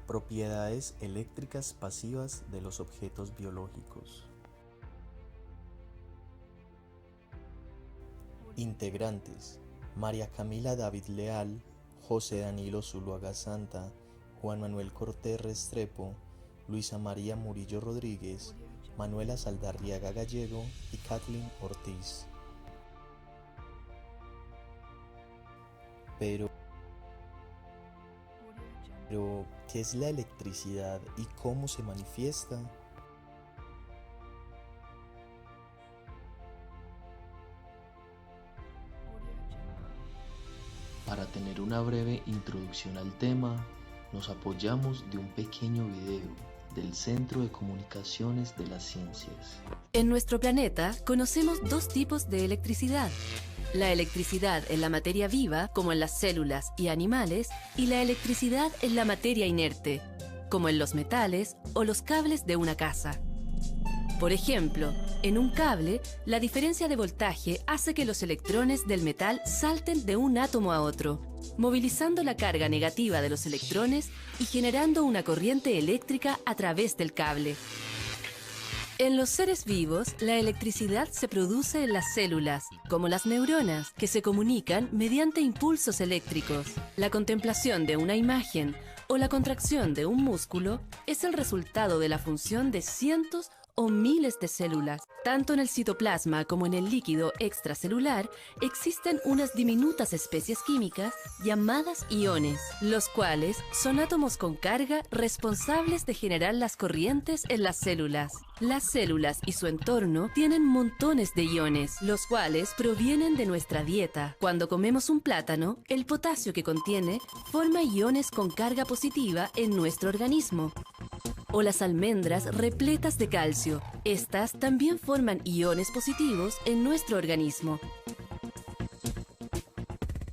Propiedades eléctricas pasivas de los objetos biológicos. Integrantes: María Camila David Leal, José Danilo Zuluaga Santa, Juan Manuel Cortés Restrepo, Luisa María Murillo Rodríguez, Manuela Saldarriaga Gallego y Kathleen Ortiz. Pero, ¿qué es la electricidad y cómo se manifiesta? Para tener una breve introducción al tema, nos apoyamos de un pequeño video del Centro de Comunicaciones de las Ciencias. En nuestro planeta conocemos dos tipos de electricidad. La electricidad en la materia viva, como en las células y animales, y la electricidad en la materia inerte, como en los metales o los cables de una casa. Por ejemplo, en un cable, la diferencia de voltaje hace que los electrones del metal salten de un átomo a otro, movilizando la carga negativa de los electrones y generando una corriente eléctrica a través del cable. En los seres vivos, la electricidad se produce en las células, como las neuronas, que se comunican mediante impulsos eléctricos. La contemplación de una imagen o la contracción de un músculo es el resultado de la función de cientos o miles de células. Tanto en el citoplasma como en el líquido extracelular existen unas diminutas especies químicas llamadas iones, los cuales son átomos con carga responsables de generar las corrientes en las células. Las células y su entorno tienen montones de iones, los cuales provienen de nuestra dieta. Cuando comemos un plátano, el potasio que contiene forma iones con carga positiva en nuestro organismo. O las almendras repletas de calcio. Estas también forman iones positivos en nuestro organismo.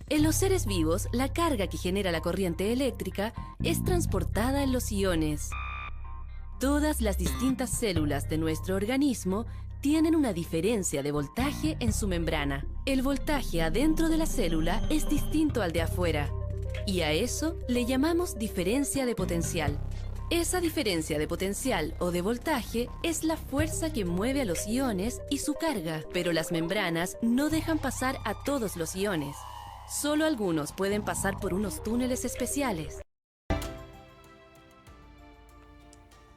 En los seres vivos, la carga que genera la corriente eléctrica es transportada en los iones. Todas las distintas células de nuestro organismo tienen una diferencia de voltaje en su membrana. El voltaje adentro de la célula es distinto al de afuera, y a eso le llamamos diferencia de potencial. Esa diferencia de potencial o de voltaje es la fuerza que mueve a los iones y su carga, pero las membranas no dejan pasar a todos los iones. Solo algunos pueden pasar por unos túneles especiales.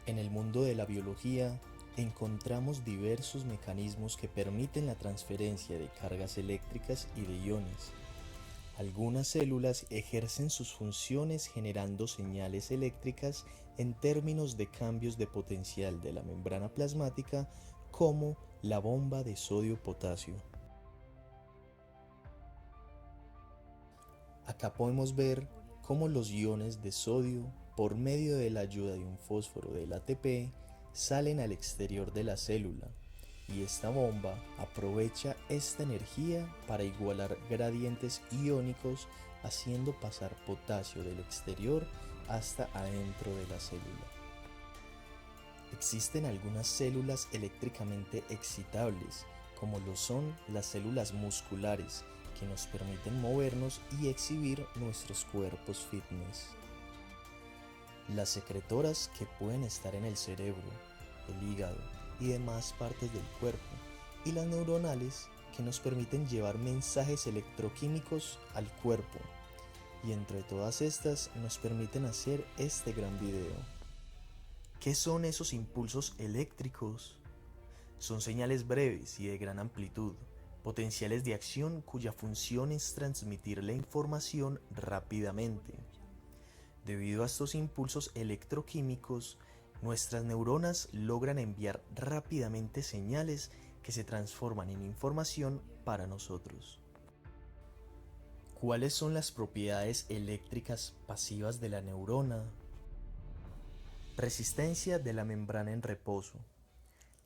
En el mundo de la biología, encontramos diversos mecanismos que permiten la transferencia de cargas eléctricas y de iones. Algunas células ejercen sus funciones generando señales eléctricas en términos de cambios de potencial de la membrana plasmática, como la bomba de sodio-potasio. Acá podemos ver cómo los iones de sodio, por medio de la ayuda de un fósforo del ATP, salen al exterior de la célula, y esta bomba aprovecha esta energía para igualar gradientes iónicos, haciendo pasar potasio del exterior hasta adentro de la célula. Existen algunas células eléctricamente excitables, como lo son las células musculares, que nos permiten movernos y exhibir nuestros cuerpos fitness. Las secretoras, que pueden estar en el cerebro, el hígado y demás partes del cuerpo, y las neuronales, que nos permiten llevar mensajes electroquímicos al cuerpo, y entre todas estas nos permiten hacer este gran video. ¿Qué son esos impulsos eléctricos? Son señales breves y de gran amplitud, potenciales de acción cuya función es transmitir la información rápidamente. Debido a estos impulsos electroquímicos, nuestras neuronas logran enviar rápidamente señales que se transforman en información para nosotros. ¿Cuáles son las propiedades eléctricas pasivas de la neurona? Resistencia de la membrana en reposo.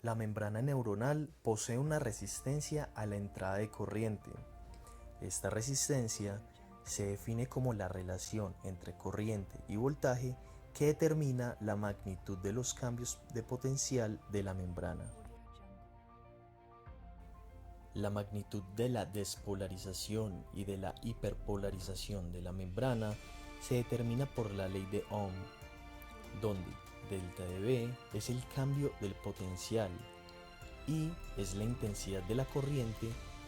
La membrana neuronal posee una resistencia a la entrada de corriente. Esta resistencia se define como la relación entre corriente y voltaje que determina la magnitud de los cambios de potencial de la membrana. La magnitud de la despolarización y de la hiperpolarización de la membrana se determina por la ley de Ohm. donde delta de V es el cambio del potencial, I es la intensidad de la corriente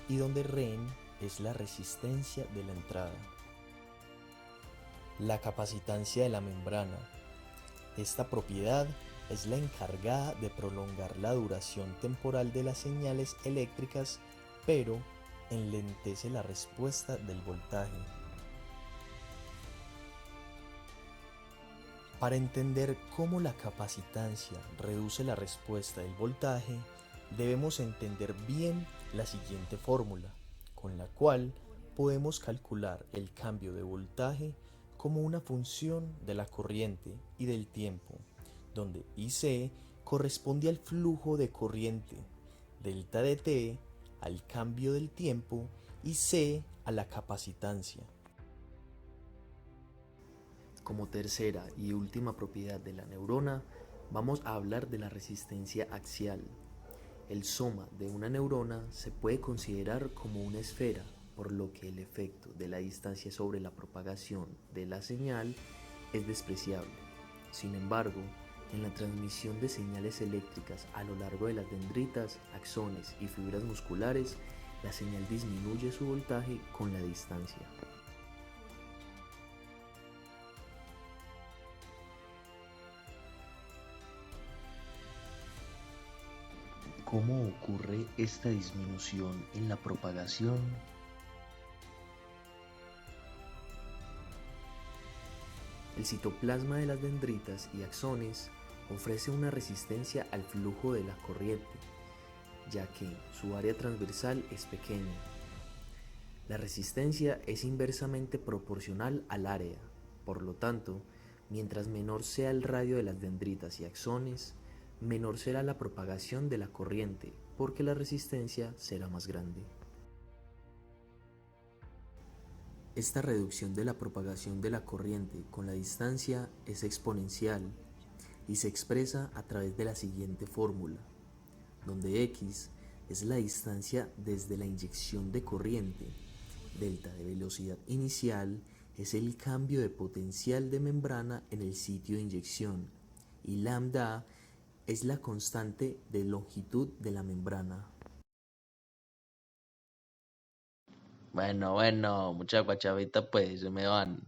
y donde Ren es la resistencia de la entrada. La capacitancia de la membrana. Esta propiedad es la encargada de prolongar la duración temporal de las señales eléctricas, pero enlentece la respuesta del voltaje. Para entender cómo la capacitancia reduce la respuesta del voltaje, debemos entender bien la siguiente fórmula, con la cual podemos calcular el cambio de voltaje como una función de la corriente y del tiempo, donde IC corresponde al flujo de corriente, delta de T al cambio del tiempo y C a la capacitancia. Como tercera y última propiedad de la neurona, vamos a hablar de la resistencia axial. El soma de una neurona se puede considerar como una esfera, por lo que el efecto de la distancia sobre la propagación de la señal es despreciable. Sin embargo, en la transmisión de señales eléctricas a lo largo de las dendritas, axones y fibras musculares, la señal disminuye su voltaje con la distancia. ¿Cómo ocurre esta disminución en la propagación? El citoplasma de las dendritas y axones ofrece una resistencia al flujo de la corriente, ya que su área transversal es pequeña. La resistencia es inversamente proporcional al área, por lo tanto, mientras menor sea el radio de las dendritas y axones, menor será la propagación de la corriente, porque la resistencia será más grande. Esta reducción de la propagación de la corriente con la distancia es exponencial y se expresa a través de la siguiente fórmula, donde X es la distancia desde la inyección de corriente, delta de velocidad inicial es el cambio de potencial de membrana en el sitio de inyección y lambda es la constante de longitud de la membrana. Bueno, mucha guachavita pues, se me van.